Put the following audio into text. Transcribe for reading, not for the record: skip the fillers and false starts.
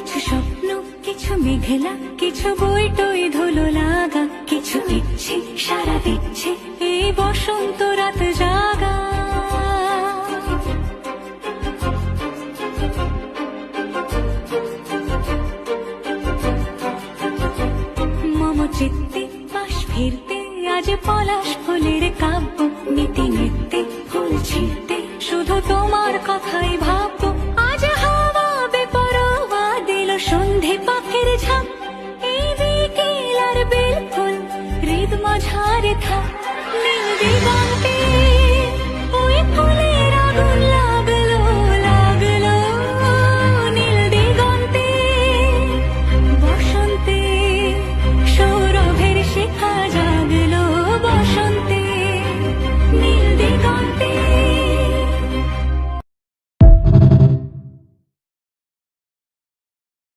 কিছু স্বপ্ন, কিছু মেঘলা, কিছু বই টই ধুলো লাগা, কিছু ইচ্ছে সারা দিচ্ছে এই বসন্ত রাত জাগা। মম চিত্তে পাশ ফিরতে আজ পলাশ ফুলের কাব্য, নিতে নিতে ফুল ছিঁড়তে শুধু তোমার কথাই ভাববো। আজ হাওয়া বেপরোয়া দিল সন্ধে পাখির ঝাঁক, এই বিকেল আর বেল ফুল হৃদ মাঝারে থাক নীল দিগন্ত।